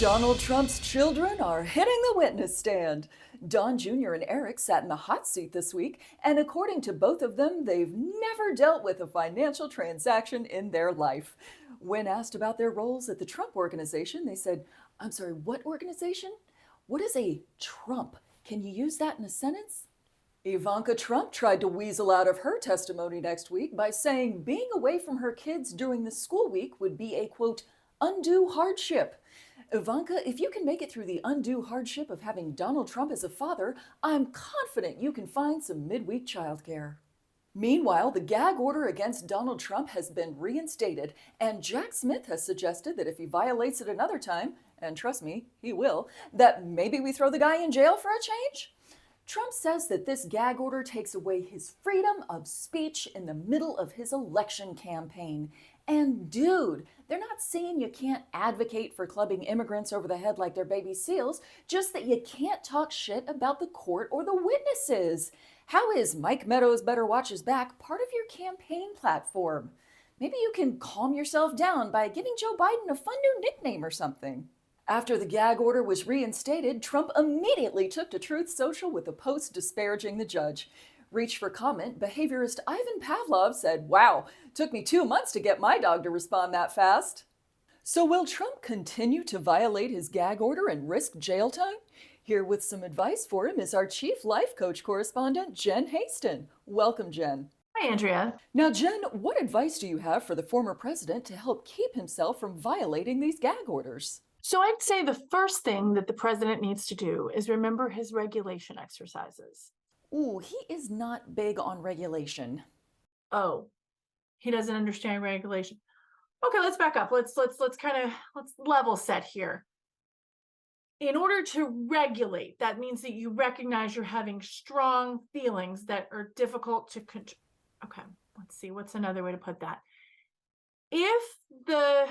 Donald Trump's children are hitting the witness stand. Don Jr. and Eric sat in the hot seat this week, and according to both of them, they've never dealt with a financial transaction in their life. When asked about their roles at the Trump Organization, they said, I'm sorry, what organization? What is a Trump? Can you use that in a sentence? Ivanka Trump tried to weasel out of her testimony next week by saying being away from her kids during the school week would be a, quote, undue hardship. Ivanka, if you can make it through the undue hardship of having Donald Trump as a father, I'm confident you can find some midweek childcare. Meanwhile, the gag order against Donald Trump has been reinstated, and Jack Smith has suggested that if he violates it another time, and trust me, he will, that maybe we throw the guy in jail for a change? Trump says that this gag order takes away his freedom of speech in the middle of his election campaign. And dude, they're not saying you can't advocate for clubbing immigrants over the head like they're baby seals, just that you can't talk shit about the court or the witnesses. How is Mike Meadows Better Watch His Back part of your campaign platform? Maybe you can calm yourself down by giving Joe Biden a fun new nickname or something. After the gag order was reinstated, Trump immediately took to Truth Social with a post disparaging the judge. Reached for comment, behaviorist Ivan Pavlov said, wow, took me 2 months to get my dog to respond that fast. So will Trump continue to violate his gag order and risk jail time? Here with some advice for him is our chief life coach correspondent, Jen Haston. Welcome, Jen. Hi, Andrea. Now, Jen, what advice do you have for the former president to help keep himself from violating these gag orders? So I'd say the first thing that the president needs to do is remember his regulation exercises. Ooh, he is not big on regulation. Oh, he doesn't understand regulation. Okay, let's back up. Let's level set here. In order to regulate, that means that you recognize you're having strong feelings that are difficult to control. Okay, let's see. What's another way to put that? If the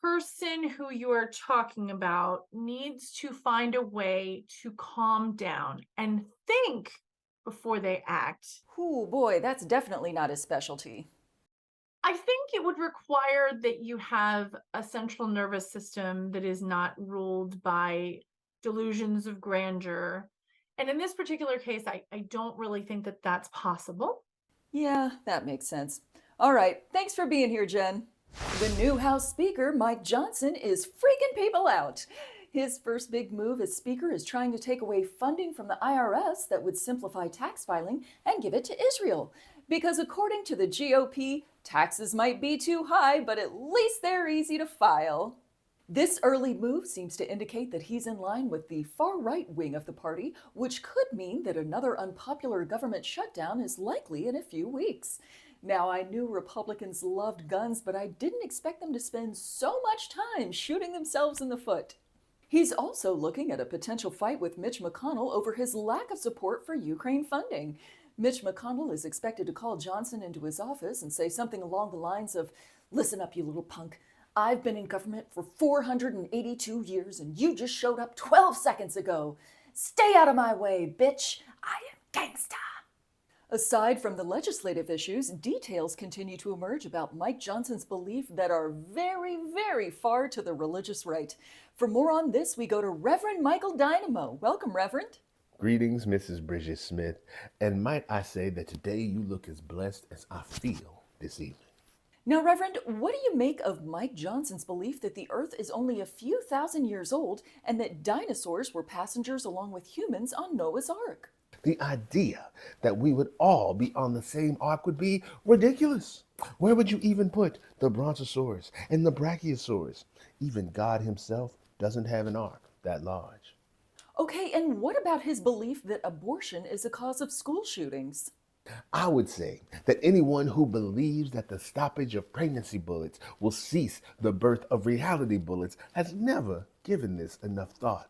person who you are talking about needs to find a way to calm down and think before they act, Ooh, boy, that's definitely not his specialty. I think it would require that you have a central nervous system that is not ruled by delusions of grandeur. And in this particular case, I don't really think that that's possible. Yeah, that makes sense. All right, thanks for being here, Jen. The new House Speaker, Mike Johnson, is freaking people out. His first big move as Speaker is trying to take away funding from the IRS that would simplify tax filing and give it to Israel. Because according to the GOP, taxes might be too high, but at least they're easy to file. This early move seems to indicate that he's in line with the far-right wing of the party, which could mean that another unpopular government shutdown is likely in a few weeks. Now, I knew Republicans loved guns, but I didn't expect them to spend so much time shooting themselves in the foot. He's also looking at a potential fight with Mitch McConnell over his lack of support for Ukraine funding. Mitch McConnell is expected to call Johnson into his office and say something along the lines of, listen up, you little punk. I've been in government for 482 years and you just showed up 12 seconds ago. Stay out of my way, bitch. I am gangsta. Aside from the legislative issues, details continue to emerge about Mike Johnson's belief that are very, very far to the religious right. For more on this, we go to Reverend Michael Dynamo. Welcome, Reverend. Greetings, Mrs. Bridget Smith, and might I say that today you look as blessed as I feel this evening. Now, Reverend, what do you make of Mike Johnson's belief that the Earth is only a few thousand years old and that dinosaurs were passengers along with humans on Noah's Ark? The idea that we would all be on the same ark would be ridiculous. Where would you even put the Brontosaurus and the Brachiosaurus? Even God himself doesn't have an ark that large. Okay, and what about his belief that abortion is a cause of school shootings? I would say that anyone who believes that the stoppage of pregnancy bullets will cease the birth of reality bullets has never given this enough thought.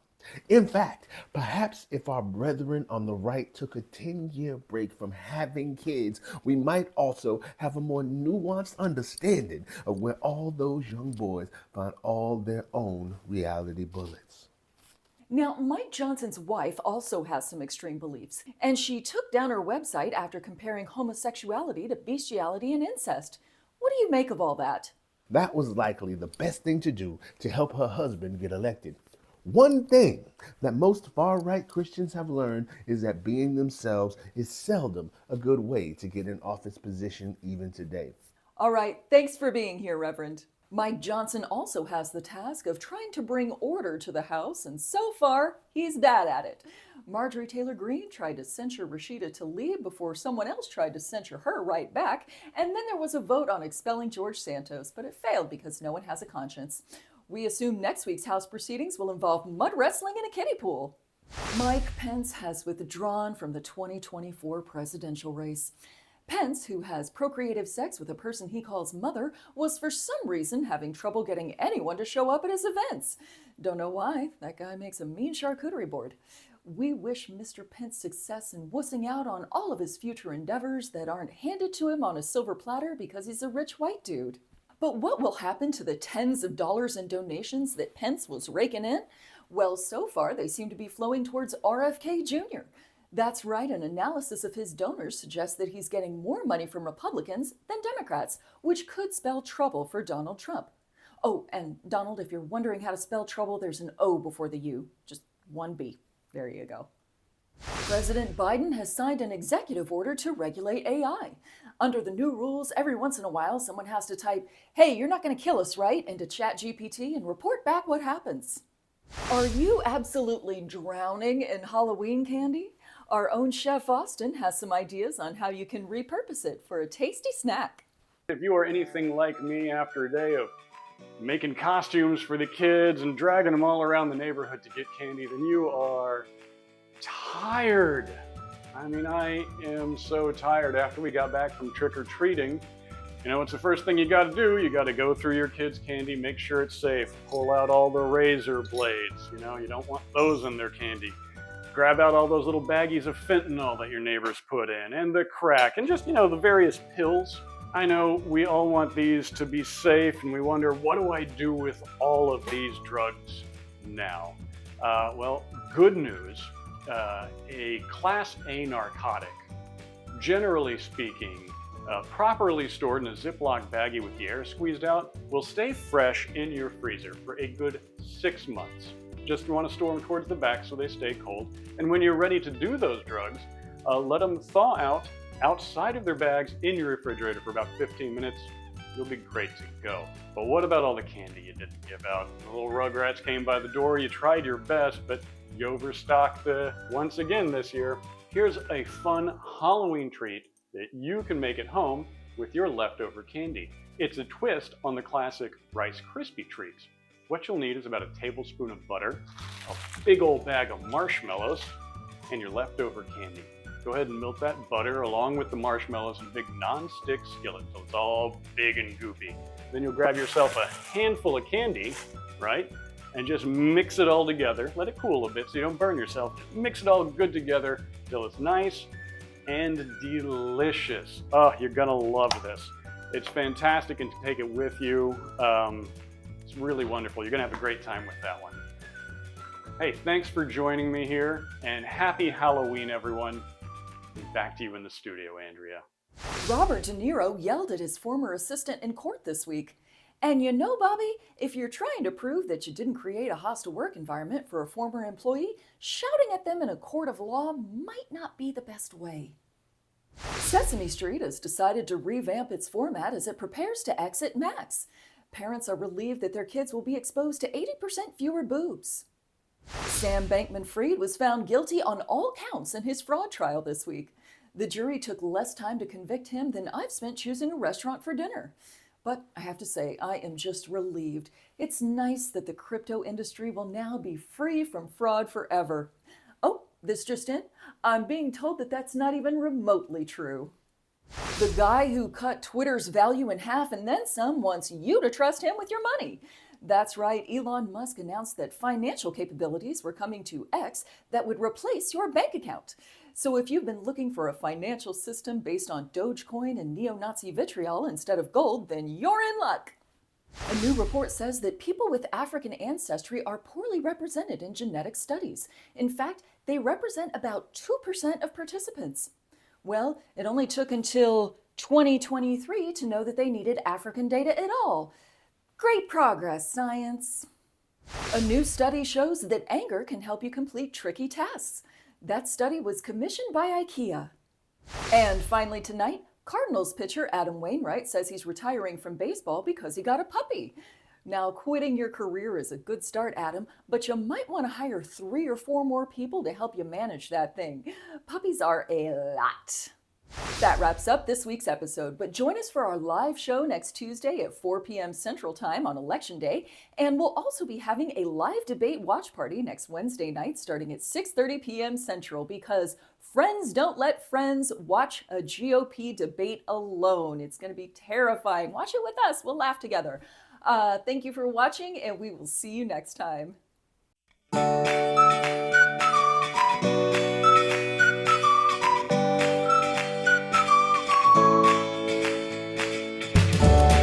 In fact, perhaps if our brethren on the right took a 10-year break from having kids, we might also have a more nuanced understanding of where all those young boys find all their own reality bullets. Now, Mike Johnson's wife also has some extreme beliefs, and she took down her website after comparing homosexuality to bestiality and incest. What do you make of all that? That was likely the best thing to do to help her husband get elected. One thing that most far-right Christians have learned is that being themselves is seldom a good way to get an office position even today. All right, thanks for being here, Reverend. Mike Johnson also has the task of trying to bring order to the House, and so far, he's bad at it. Marjorie Taylor Greene tried to censure Rashida Tlaib before someone else tried to censure her right back, and then there was a vote on expelling George Santos, but it failed because no one has a conscience. We assume next week's House proceedings will involve mud wrestling in a kiddie pool. Mike Pence has withdrawn from the 2024 presidential race. Pence, who has procreative sex with a person he calls mother, was for some reason having trouble getting anyone to show up at his events. Don't know why. That guy makes a mean charcuterie board. We wish Mr. Pence success in wussing out on all of his future endeavors that aren't handed to him on a silver platter because he's a rich white dude. But what will happen to the tens of dollars in donations that Pence was raking in? Well, so far they seem to be flowing towards RFK Jr. That's right, an analysis of his donors suggests that he's getting more money from Republicans than Democrats, which could spell trouble for Donald Trump. Oh, and Donald, if you're wondering how to spell trouble, there's an O before the U, just one B. There you go. President Biden has signed an executive order to regulate AI. Under the new rules, every once in a while, someone has to type, "Hey, you're not going to kill us, right?" into ChatGPT and report back what happens. Are you absolutely drowning in Halloween candy? Our own Chef Austin has some ideas on how you can repurpose it for a tasty snack. If you are anything like me after a day of making costumes for the kids and dragging them all around the neighborhood to get candy, then you are tired. I mean, I am so tired. After we got back from trick-or-treating, you know, what's the first thing you got to do? You got to go through your kids' candy, make sure it's safe, pull out all the razor blades. You know, you don't want those in their candy. Grab out all those little baggies of fentanyl that your neighbors put in, and the crack, and just, you know, the various pills. I know we all want these to be safe, and we wonder, what do I do with all of these drugs now? Well, good news. A Class A narcotic, generally speaking, properly stored in a Ziploc baggie with the air squeezed out, will stay fresh in your freezer for a good 6 months. Just want to store them towards the back so they stay cold. And when you're ready to do those drugs, let them thaw out outside of their bags in your refrigerator for about 15 minutes. You'll be great to go. But what about all the candy you didn't give out? The little rugrats came by the door, you tried your best, but you overstocked once again this year. Here's a fun Halloween treat that you can make at home with your leftover candy. It's a twist on the classic Rice Krispie treats. What you'll need is about a tablespoon of butter, a big old bag of marshmallows, and your leftover candy. Go ahead and melt that butter along with the marshmallows in a big non-stick skillet till it's all big and goopy. Then you'll grab yourself a handful of candy, right? And just mix it all together. Let it cool a bit so you don't burn yourself. Mix it all good together till it's nice and delicious. Oh, you're gonna love this. It's fantastic and take it with you. It's really wonderful. You're gonna have a great time with that one. Hey, thanks for joining me here, and happy Halloween, everyone. Back to you in the studio, Andrea. Robert DeNiro yelled at his former assistant in court this week. And you know, Bobby, if you're trying to prove that you didn't create a hostile work environment for a former employee, shouting at them in a court of law might not be the best way. Sesame Street has decided to revamp its format as it prepares to exit Max. Parents are relieved that their kids will be exposed to 80% fewer boobs. Sam Bankman-Fried was found guilty on all counts in his fraud trial this week. The jury took less time to convict him than I've spent choosing a restaurant for dinner. But I have to say, I am just relieved. It's nice that the crypto industry will now be free from fraud forever. Oh, this just in. I'm being told that that's not even remotely true. The guy who cut Twitter's value in half and then some wants you to trust him with your money. That's right, Elon Musk announced that financial capabilities were coming to X that would replace your bank account. So if you've been looking for a financial system based on Dogecoin and neo-Nazi vitriol instead of gold, then you're in luck. A new report says that people with African ancestry are poorly represented in genetic studies. In fact, they represent about 2% of participants. Well, it only took until 2023 to know that they needed African data at all. Great progress, science. A new study shows that anger can help you complete tricky tasks. That study was commissioned by IKEA. And finally tonight, Cardinals pitcher Adam Wainwright says he's retiring from baseball because he got a puppy. Now, quitting your career is a good start, Adam, but you might want to hire 3 or 4 more people to help you manage that thing. Puppies are a lot. That wraps up this week's episode, but join us for our live show next Tuesday at 4 p.m. Central Time on Election Day, and we'll also be having a live debate watch party next Wednesday night starting at 6:30 p.m. Central, because friends don't let friends watch a GOP debate alone. It's going to be terrifying. Watch it with us. We'll laugh together. Thank you for watching, and we will see you next time.